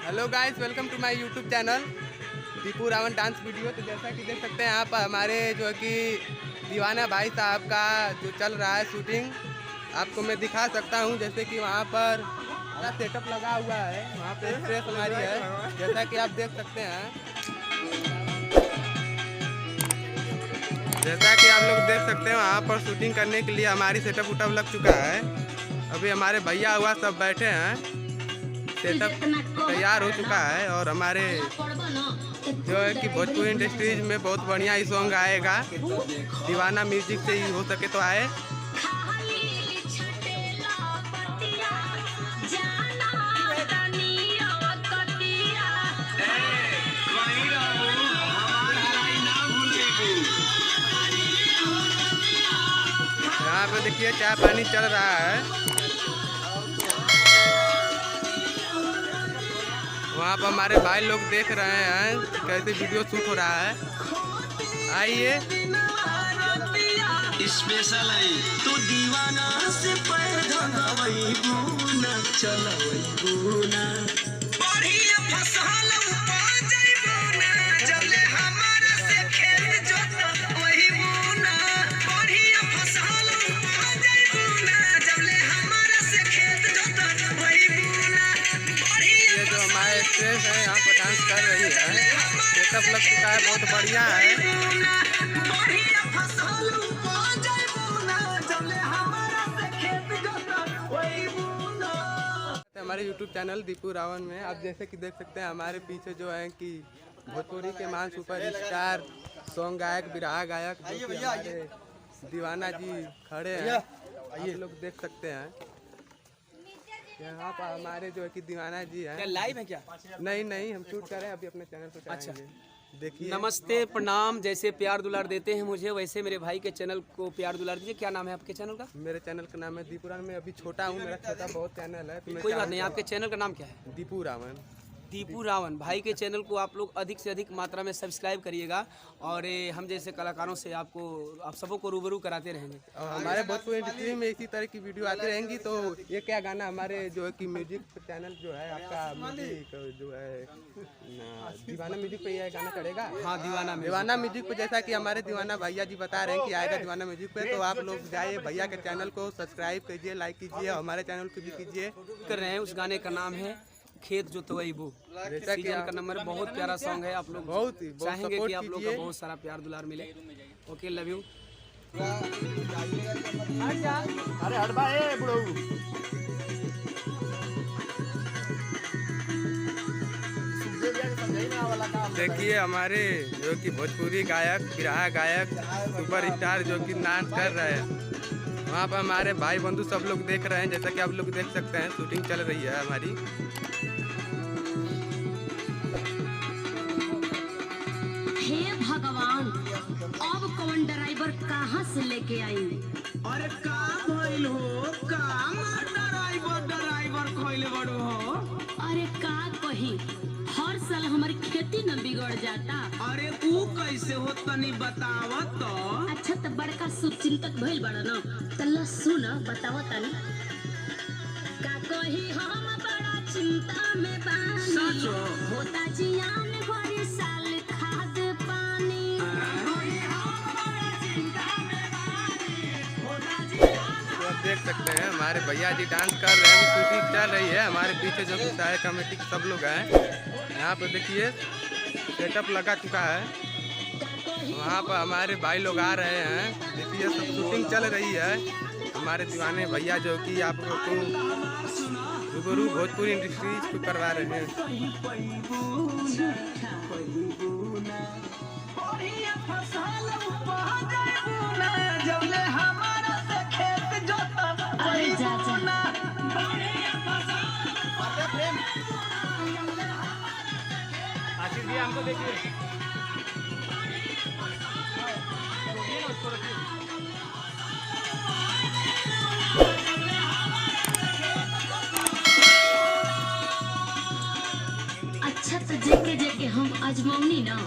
Hello guys, welcome to my YouTube channel Deepu Ravan dance video. तो जैसा कि देख सकते हैं यहाँ पर हमारे जो कि दीवाना भाई साहब का जो चल रहा है शूटिंग, आपको मैं दिखा सकता हूँ। जैसे कि वहाँ पर पूरा सेटअप लगा हुआ है, वहाँ पे स्ट्रेस हमारी है, जैसा कि आप देख सकते हैं। जैसा कि आप लोग देख सकते हैं वहाँ पर शूटिंग करने के लिए हमारी सेटअप उटअप लग चुका है। अभी हमारे भैया हुआ सब बैठे हैं, सेटअप तैयार हो चुका है। और हमारे जो है कि भोजपुरी इंडस्ट्रीज में बहुत बढ़िया ही सॉन्ग आएगा, दीवाना म्यूजिक से ही हो सके तो आए। यहाँ पे देखिए चाय पानी चल रहा है। वहाँ पर हमारे भाई लोग देख रहे हैं कैसे वीडियो शूट हो रहा है। आइए स्पेशल है तो दीवाना से पैर धगवई बुना चलवई बुना बढ़िया फसल उपज बुना चले हमारा से खेत जोत वही बुना बढ़िया फसल उपज बुना चले हमारा से खेत जोत वही बुना। ये जो हमारे स्टेज है यहाँ पर डांस कर रही है, सेटअप लग चुका है, बहुत बढ़िया है। हमारे YouTube चैनल दीपू रावण में आप जैसे कि देख सकते हैं हमारे पीछे जो है कि भोजपुरी के महान सुपर स्टार सॉन्ग गायक बिरहा गायक जो कि हमारे दीवाना जी खड़े हैं, आप लोग देख सकते हैं। यहाँ पर हमारे जो है कि दीवाना जी हैं। क्या लाइव है क्या? नहीं, हम शूट कर रहे हैं, अभी अपने चैनल पर चढ़ाएंगे। देखिए, नमस्ते, प्रणाम। जैसे प्यार दुलार देते हैं मुझे, वैसे मेरे भाई के चैनल को प्यार दुलार दीजिए। क्या नाम है आपके चैनल का? मेरे चैनल का नाम है दीपू रावण। मैं अभी छोटा हूँ, मेरा छोटा बहुत चैनल है। कोई बात नहीं, आपके चैनल का नाम क्या है? दीपू रावण। दीपू रावण भाई के चैनल को आप लोग अधिक से अधिक मात्रा में सब्सक्राइब करिएगा और हम जैसे कलाकारों से आप सबों को रूबरू कराते रहेंगे। और हमारे भोजपुरी इंडस्ट्री में इसी तरह की वीडियो आती रहेंगी। तो ये क्या गाना हमारे जो है कि म्यूजिक चैनल जो है आपका म्यूजिक जो है दीवाना म्यूजिक पे यह गाना चढ़ेगा। हाँ, दीवाना म्यूजिक पे, जैसा कि हमारे दीवाना भैया जी बता रहे हैं कि आएगा दीवाना म्यूजिक पे। तो आप लोग जाइए, भैया के चैनल को सब्सक्राइब कीजिए, लाइक कीजिए, हमारे चैनल को भी कीजिए। कर रहे हैं। उस गाने का नाम है खेत जोतवई बो। सीजन का नंबर बहुत प्यारा सॉन्ग है। आप लोग बहुत चाहेंगे कि आप लोग का बहुत सारा प्यार दुलार मिले। Okay, love you. अरे हटबा ए बुढ़ऊ। देखिए हमारे जो कि भोजपुरी गायक बिरहा गायक सुपर स्टार जो कि डांस कर रहे हैं, वहाँ पर हमारे भाई बंधु सब लोग देख रहे हैं। जैसा कि आप लोग देख सकते हैं शूटिंग चल रही है हमारी। हे भगवान, अब कौन ड्राइवर कहाँ से लेके आएंगे? अरे का भइल हो? काम ड्राइवर खोइले बड़ो हो? अरे का कही, हर साल हमारी खेती न बिगड़ जाता। अरे ऊ कैसे हो तनी बतावत तो। अच्छा तो बड़का शुभचिंतक भइल बड़ा न, तल्ला सुन बताओ तनी। का कही हम बड़ा चिंता में बानी, सचो होता जियान भरी साल खाद पानी। तो आप देख सकते हैं हमारे भैया जी डांस कर रहे हैं, शूटिंग चल रही है। हमारे पीछे जो सारे कमेटी के सब लोग हैं, यहाँ पे देखिए सेटअप लगा चुका है। वहाँ पर हमारे भाई लोग आ रहे हैं, देखिए सब शूटिंग चल रही है। हमारे दीवाने भैया जो कि आप लोग को रूबरू भोजपुरी इंडस्ट्रीज को करवा रहे हैं। आशीष जी हमको देखिए। अच्छा तो जेके हम अजमौनी ना